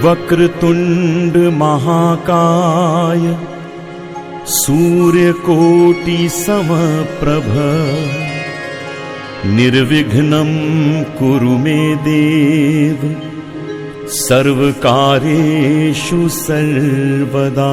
वक्रतुंड महाकाय सूर्यकोटि समप्रभ निर्विघ्नं कुरु मे देव सर्वकार्येषु सर्वदा।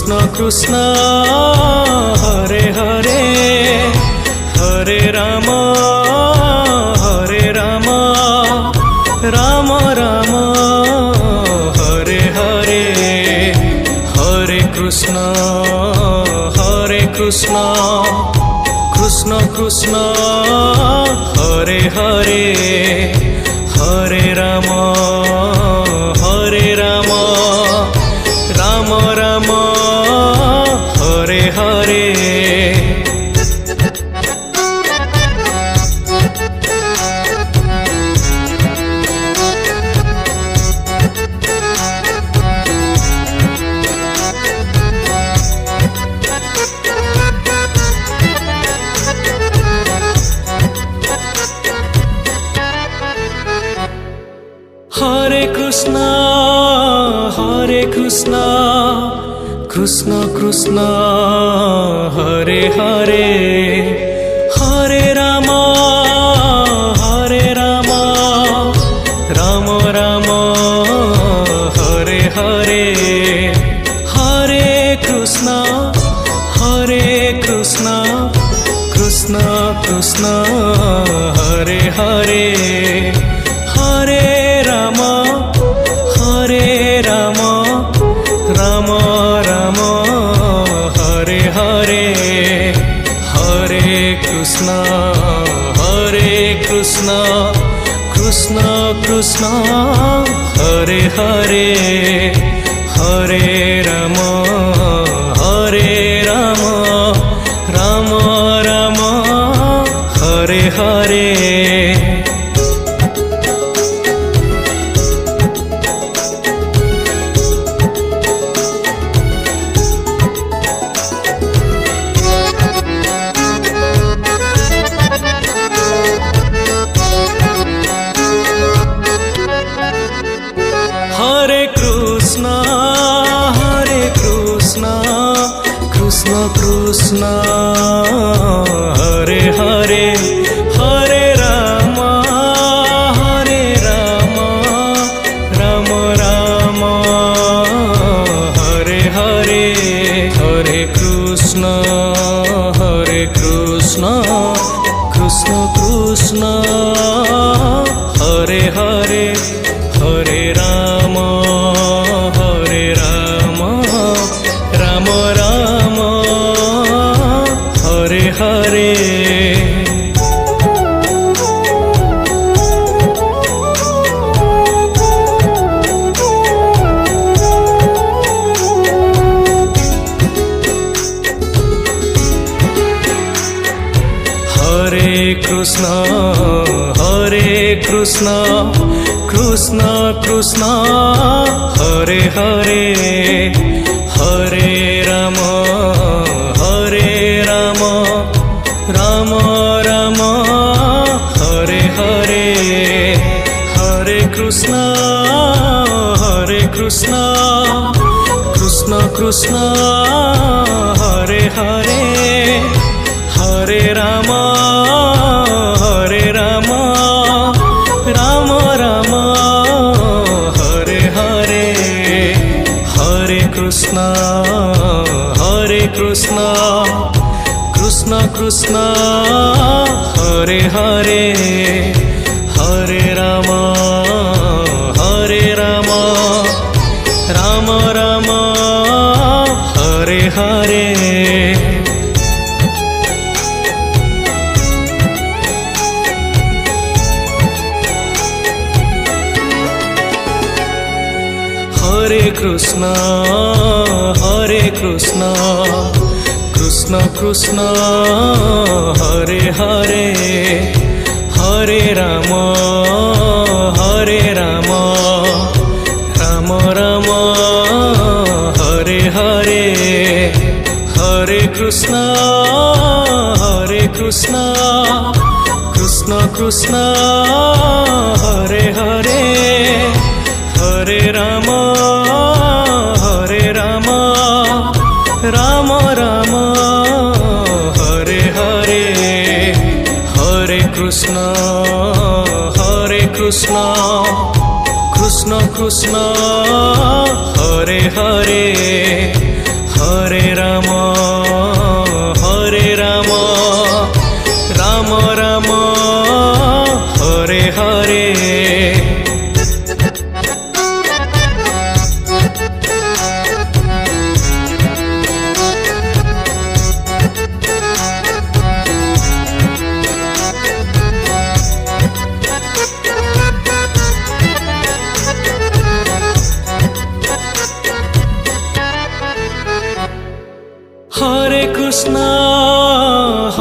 Krishna Krishna Hare Hare Hare Rama Rama Rama Hare Hare Hare Krishna Krishna Krishna Hare Hare Hare Rama Rama Rama Hare Hare Hare Krishna Krishna Krishna Hare Hare Hare Rama Rama Rama Hare Hare Hare Krishna Krishna Krishna Hare Hare Hare Rama Rama Rama Hare Hare Hare Krishna Krishna Krishna Hare Hare Hare Rama Rama Rama Hare Hare Hare Krishna Krishna Hare Hare Hare Rama Rama Rama Hare Hare Hare Krishna Krishna Hare Hare Hare Rama Rama Rama Hare Hare Hare Krishna Krishna Hare Hare Hare Rama Rama Rama Hare Hare Hare Krishna Krishna Hare Hare Hare Rama Rama Rama Hare Hare Hare Krishna Krishna Hare Hare Hare Rama Rama Rama Hare Hare हरे कृष्ण कृष्ण कृष्ण हरे हरे हरे राम राम राम हरे हरे हरे कृष्ण कृष्ण कृष्ण हरे हरे हरे राम राम राम हरे हरे हरे कृष्ण कृष्ण कृष्ण हरे हरे हरे राम राम राम हरे हरे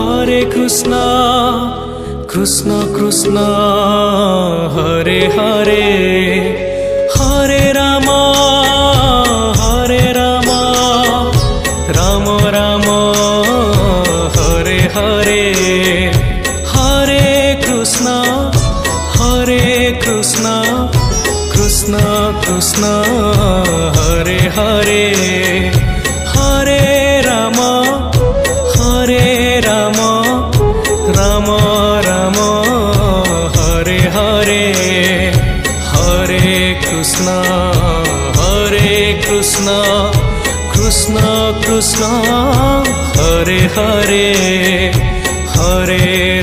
हरे कृष्ण कृष्ण कृष्ण हरे हरे हरे राम राम राम हरे हरे हरे कृष्ण कृष्ण कृष्ण हरे हरे हरे राम राम राम हरे हरे हरे कृष्ण कृष्ण कृष्ण हरे हरे हरे